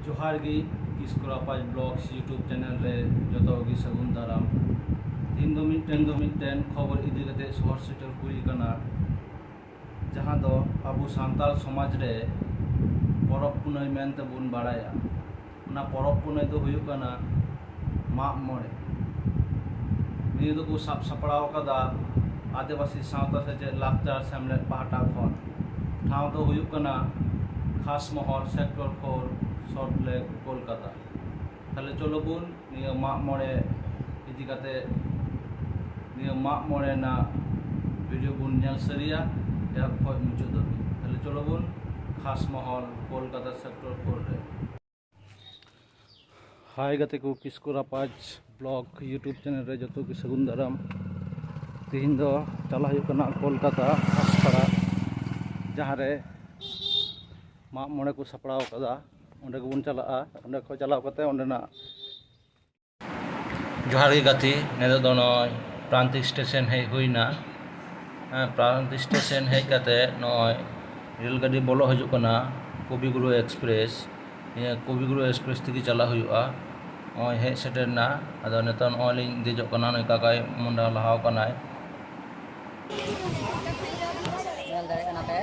जोहार गी किस्कुरा पाँच ब्लॉग्स यूट्यूब चैनल रे जो गी सगुन दाराम तीन दो मिट्टन खबर इदी कते शहर सेटर हुई कना जहां दो अबु सांताल समाज रे परब पुनई मेनते बुन बाड़ाया ना परब पुनई दो हुई कना माग मोड़े निये दो को साब सपड़ाव कदा आदिवासी सावता से लाकचार सेमलेट पाहटा खन ठाव दो हुई कना खास महल सेक्टर 4 सल्ट लेक कोलकाता ताले चलो बुन निये माग मोड़े इदी कते निये माग मोड़े ना वीडियो बुन नेल सरिया या खय मुचाद धाबी ताले चलो बुन खास महल कोलकाता सेक्टर 4 रे हाय गते को किस्कुरा पाँच ब्लॉग यूट्यूब चैनल रे जो की सगुन दाराम तीन दो चला हुई कना कोलकाता आसपाड़ा जहाँ रे माग मोड़े को सपड़ाव कदा उन्हें को बन चला उन्हें को चलाव कते उन्हें जोहार गी गति नेदो दो नय प्रांतिक स्टेशन हेज हुईना प्रांतिक स्टेशन हेज कते नय रेल गाड़ी बोलो हजू कना कविगुरु एक्सप्रेस ये कविगुरु एक्सप्रेस तक चला हुआ नय हेज सेटरना आदो नेता नय लिंग देजो कना नय काकाय मुंडा लहाव कनाय रेल गाड़ी कना पे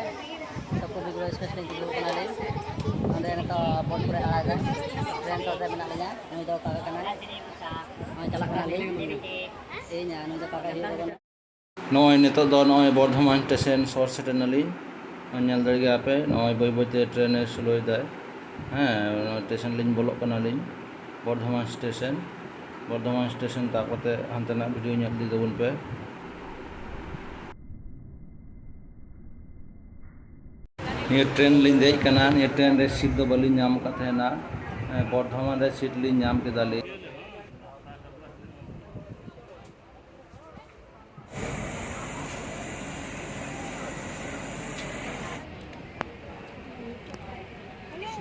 तो कविगुरु एक्सप्रेस लिंग दिगु कना ले अंदे नका बोर्ड पर आगा ट्रेन तो मेना लिया नय दो काका कना नय चला कना ले ए nya नय दो काका हिरो नय नेता दो नय बर्धमान स्टेशन सर सेटर नाली नेल दड़े गया पे नय बय बयते ट्रेन स्लोय दा स्टेशन लिंग बोलो कना लिंग बर्धमान स्टेशन ताकते हानतेना वीडियो नेल दी दबुन पे ये ट्रेन लिंग देज कना ये ट्रेन रे सीट दो बलिंग नाम का थेना बर्धमान रे सीट लिंग नाम के दाली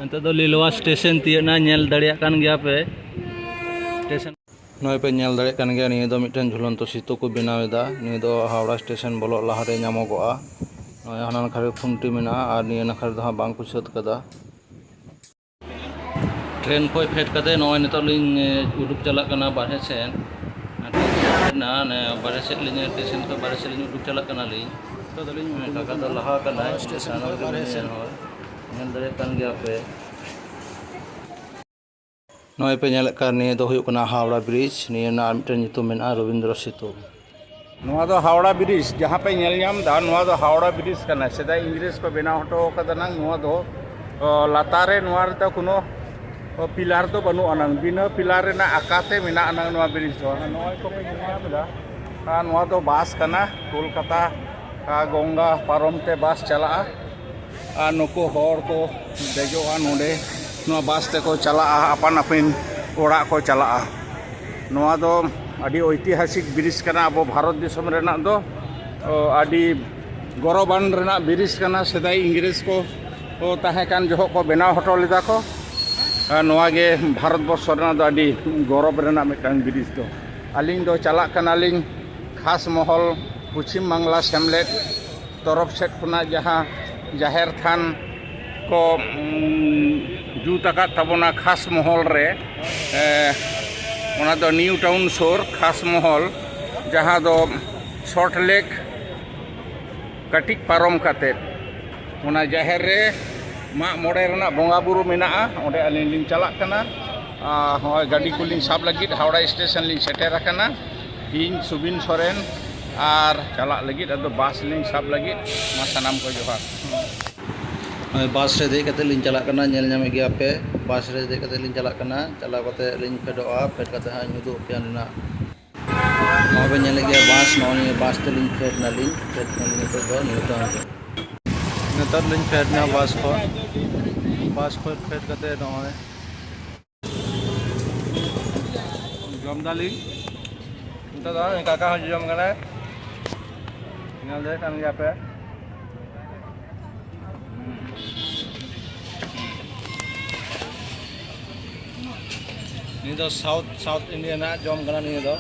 अंत दो लीलवा स्टेशन तीयना नेल दड़िया कान गया पे स्टेशन नय पे नेल दड़िया कान गया निये दो मिटन झुलंतो सीतो को बनावेदा निये दो हावड़ा स्टेशन बोलो लाहारे नामोगोआ नय हाना नाखा खुंटी मेना और निये नाखा दो बांग को सत कदा ट्रेन को फेट कते नय नितो लिंग उडुक चला कना बारहे सेन ना ने बारहे से लिंग स्टेशन को बारहे से लिंग उडुक चला कना लिंग तो दलिंग काका दो लहा कना स्टेशन को बारहे सेन हो नेल दड़िया कान गया पे नय पे नेल का निये दो हुयु कना हावड़ा ब्रिज निये ना मिटन नितो मेना रविंद्र सेतु नवा दो हावड़ा ब्रिज जहाँ पे नेल नाम दा नवा दो हावड़ा ब्रिज कना सेदा इंग्रेज को बनाव हटो कदा नांग नवा दो लातारे नवा रे ता कोनो पिलार दो बनु अनंग बिना पिलार रे ना आकाते मेना अनंग नवा ब्रिज दो नवा को पे नाम दा नवा दो बास कना कोलकाता का गंगा पारमते बास चला नुको हर को देजोआ नोडे नवा बास ते को चला अपन अपन ओड़ा को चला नवा दो आदि ऐतिहासिक ब्रिज कना अब भारत दिसम रेना दो आदि गौरवान रेना ब्रिज कना सेदाई इंग्रेज को ताहे कान जो को बनाव हटो लेदा को नवा गे भारत वर्ष रेना दो आदि गौरव रेना मिटन ब्रिज दो अलिंग दो चला कना लिंग खास महल पश्चिम बांग्ला सेमलेट तरफ सेट खुना जहाँ जाहेर थान को जूत आकाद ताबोना खास महल रे ओना दो न्यू टाउन सोर खास महल जहाँ दो सल्ट लेक कटिक पारम काते ओना जाहेर रे माग मोड़े रेना बोंगा बुरु मेना ओंडे अलिंग लिंग चला कना होय गाड़ी को लिंग साब लगिद हावड़ा स्टेशन लिंग सेटेर आकना इन सुबिन सोरेन और चला लगिद अदो बास लिंग साब लगिद मा सानाम को जोहार बास रे दे कते लिंग चला कना नेल नामे गया पे बास रे दे कते लिंग चला कना चला कते लिंग फेडोआ फेड कते हा नुदो पियाना नो बे नेल गया बास नो नि बास ते लिंग फेड ना लिंग फेड ना लिंग तो न्यूटन नेतर लिंग फेड ना बास को फेड कते नो जमदाली तो दा काका ह जम गना नेल दे कान गया पे ini do South India na jom kana ni do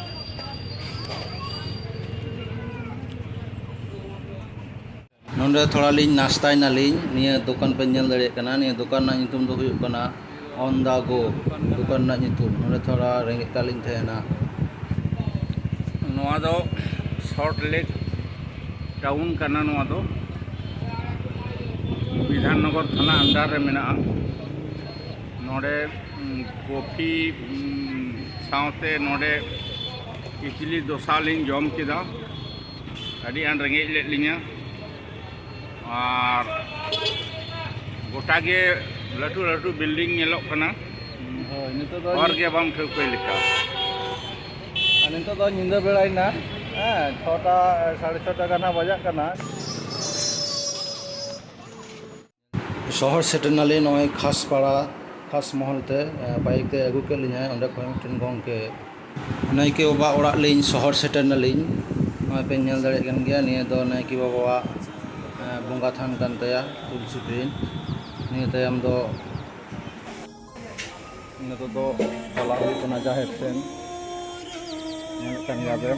नोंडे थोड़ा लिंग नाश्ता नालिंग निये दुकान पे नेल दड़े कना निये दुकान ना नितुम दो हुयु कना ऑन द गो दुकान ना nyutum नोडे थोड़ा रेंगेज कालिन थेना नोआ दो सॉल्ट लेक टाउन कना नोआ दो विधाननगर थाना अंडर रे मेना नोडे कॉफी साउते नोडे इडली डोसा लिंग जम किदा अड़ी आन रेंगेज ले लिंगा और गोटा के लटू लटू बिल्डिंग नेलोक कना और के बाम ठोकय लेका नितो दो निंदा बेड़ाइना छटा 6:30 गाना बजाक कना शहर सेटनाले नय खास पाड़ा खास महलते बाइक ते अगु के लिया ओंडे खय मिटन गंके नायके बाबा ओड़ा लिन शहर सेटनालिन नय पे नेल दाड़े कन गया निया दो नायके बाबा बंगा थान कान तया तुलसी पिन निया तयम दो नितो दो चला हुई कना जाहेर सेन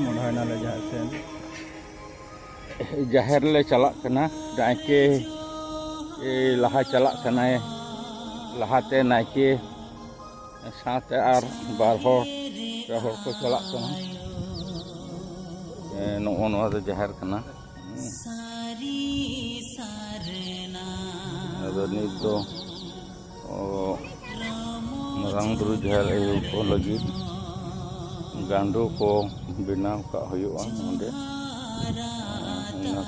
मोहना ले जाहेर ले चला कना नायके लहा चला कना लहाते नायके साथे आर बार हर को चला कना नोआ नोआ दो जाहेर कना अदो नित दो मारांग बुरु जाहेर एयु को लगी गांडो को बनाव का हुआ नोडे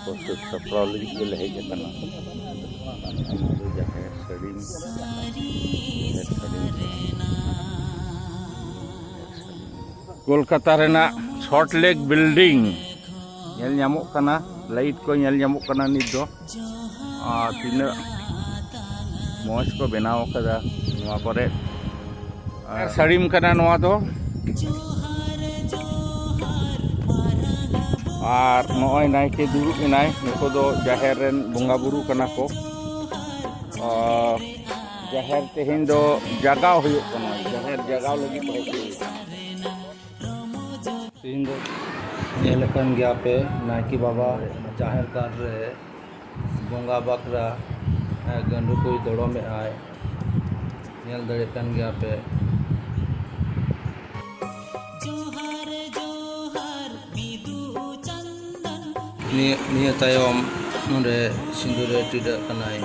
को सप्राव लगी के लहे कना जाहेर सड़ीम कोलकाता रेना शॉर्ट लेक बिल्डिंग नेल ᱧᱟᱢᱚᱜ कना लाइट को नेल ᱧᱟᱢᱚᱜ कना नित दो तीना मौज को बनाव कदा नोआ परे सड़ीम कना नोआ दो और नॉय नायके दुरुब इनाय नुको दो जाहेर रेन बंगा बुरु कना को जाहेर तेहिन दो जगाव हुयो कना जाहेर जगाव लगी पहुंचे तीन दो नेलकन गया पे नायकी बाबा जाहेर कार रे बंगा बकरा गंडू कोई दड़ो में आए नेल दड़े कन गया पे निया तायम नोडे सिंदूरे टिडा कनाय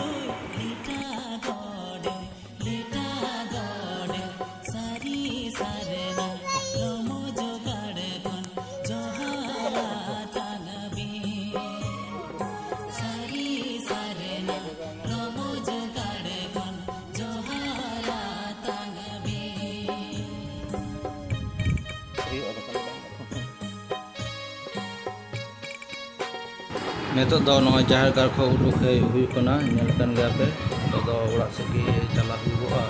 नितो दो नय जाहेर गार खो उडुक हुई कना नेल कन गया पे तो ओड़ा से की चला हुआ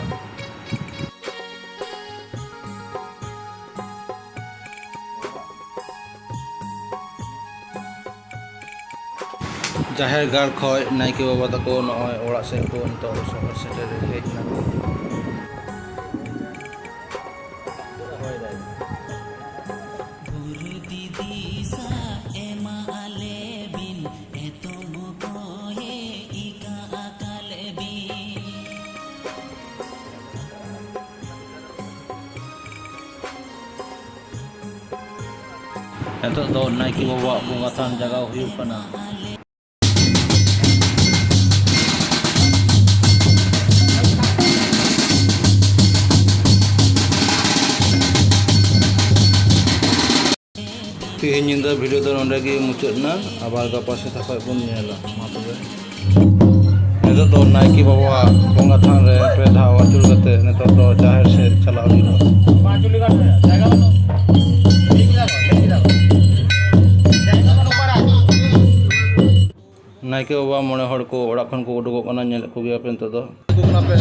जाहेर गार खो नायके बाबा तको नय ओड़ा से को तो शहर सेटर हेजना नितो दो नायके बाबा बंगा थान जगह हुई कना तीन निंदा वीडियो तो नोडे गे मुचादना आबार गापा सेता खय बन नेला मा तबे नितो दो नायके बाबा बंगा थान रे पे धाव आचुर कते नितो दो जाहेर से चला हुई पांचुली गाट जायगा बनो नायके बाबा मने हड़ को ओड़ा खन को उडुगो कना नेल को गया पे नितो दो कुना पे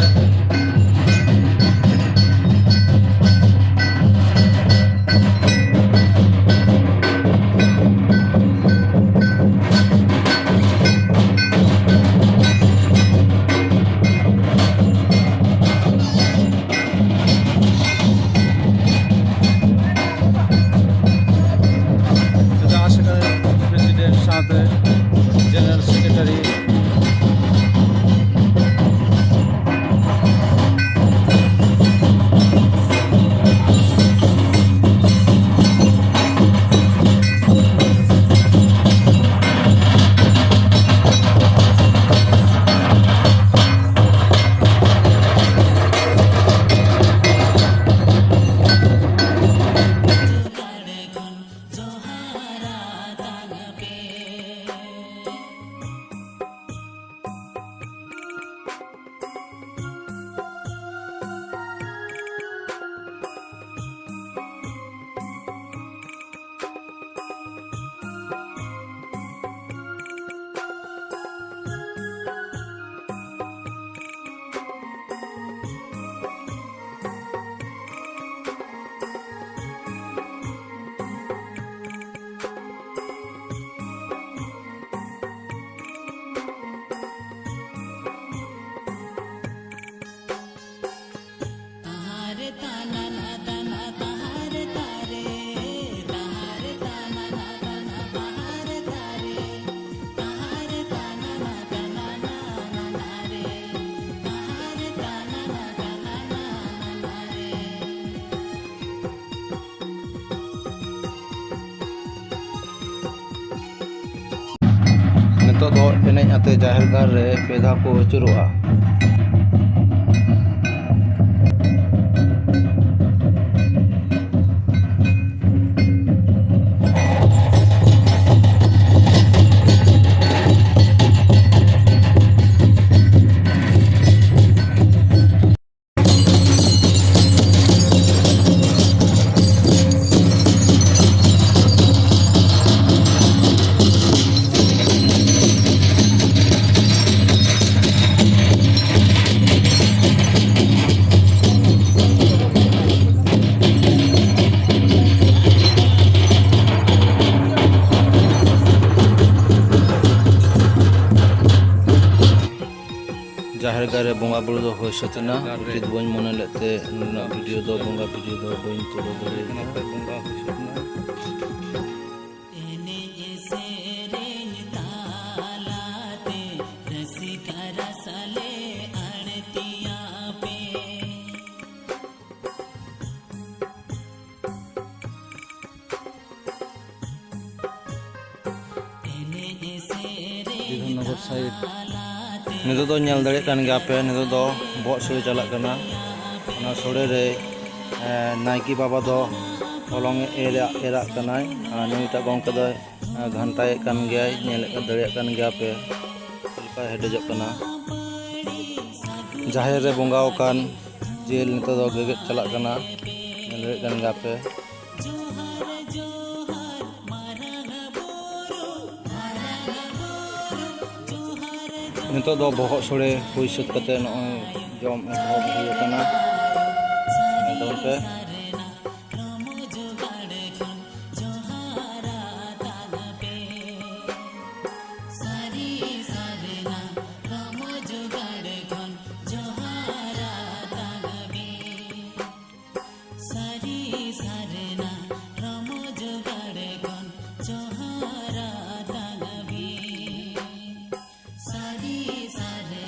प्रेसिडेंट साथे जनरल सेक्रेटरी नितोग दो एनेज आते जाहिर गार रे पे धा को अचुरोगा। जाहिर गारे बोंगा बुरु दो होय सतना उचित बन मन लेते ना वीडियो दो बोंगा वीडियो दो बन तुलो दरे ना पे बोंगा होय सतना एने जैसे रेन तालाते रसिका रसले अड़तिया पे एने जैसे विधाननगर साइड नितो दो नेल दाड़े कान गया पे नितो दो बॉट सोड़े चलाक कना ओना सोड़े रे नायकी बाबा दो हलंग एरा कनाय नुईटा गंके दो घंटाए कान गया नेल दाड़े कान गया पे लका हेडेजक कना जाहिर रे बोंगाव कान जेल नितो दो गेगेट चलाक कना नेल दाड़े कान गया पे नितो दो बहक सोड़े हुई सात कते नय जम एहब हुई कना नितो पे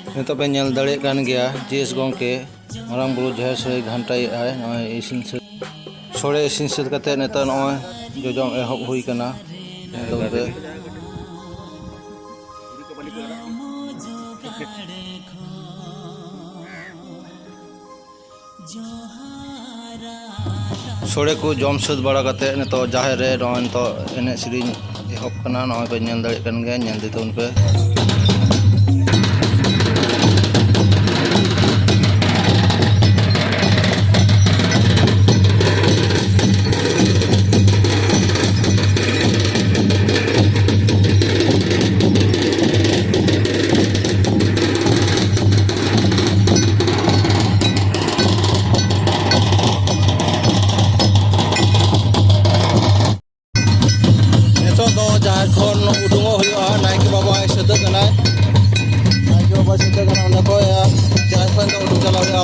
नितो पे नेल दाड़े कान गया जेस गंके मारांग बुरु जाहिर सोड़े घंटाए आय नय इसिन सोड़े इसिन सेद कते नितो नय जजम एहब हुई कना नितो पे सोड़े को जम सेद बड़ा कते नितो जाहिर रे नय नितो एने सेरिन एहब कना नय पे नेल दाड़े कान गया नेल दितोन पे जाहिर खन उडुंगो हुआ नायकी बाबा सेद कना नायकी बाबा सेद कना ओंडे को जाहिर खन दो उडुंग चला गया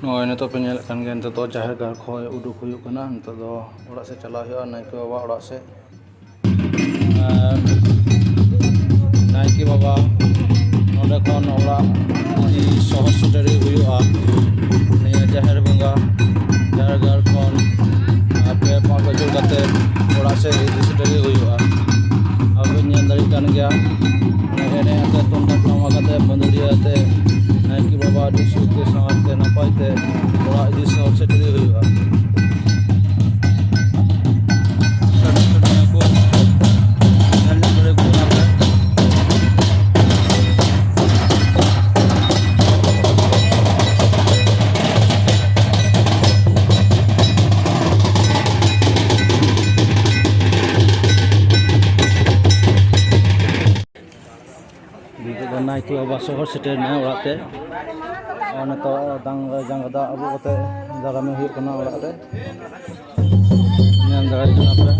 नॉय नितो पे नेल कान गे नितो तो जाहिर गार खय उडुक हुयुक कना नितो दो ओड़ा से चला हुआ नायके बाबा ओड़ा से नायके बाबा नोडे खन ओड़ा इदी सहर सेटरी हुयुआ निया जाहिर बंगा जाहिर गार खन पे पाँच बजे कते ओड़ा से इदी सेटरी हुयुआ अब नेल दाड़ी कान गया एने आते तुंडा टमा कते बंदुरिया आते नायके बाबा अभी सुख के साथ नपायते ओड़ा इदी सहर सेटरी हुयुआ नायके बाबा सहर सेटरना ओड़ाते नितो दांग जांगदा अबु कते दारामे हुयुक कना ओड़ाते नेल दाड़ाय कना पे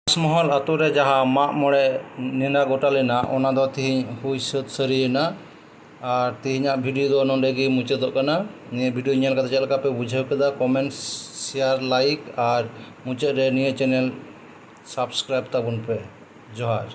महल आतु रे जहाँ माग मोड़े नेना गोटा लेना ओना दो तिहिं हुई सात सारियेना और तिहिंया भिडियो दो नोंडे गे मुचादोग कना निया भिडियो नेल कते चेलका पे बुझाव केदा कमेंट्स शेयर लाइक और मुचाद रे निया चैनल सब्सक्राइब ताबुन पे जोहार।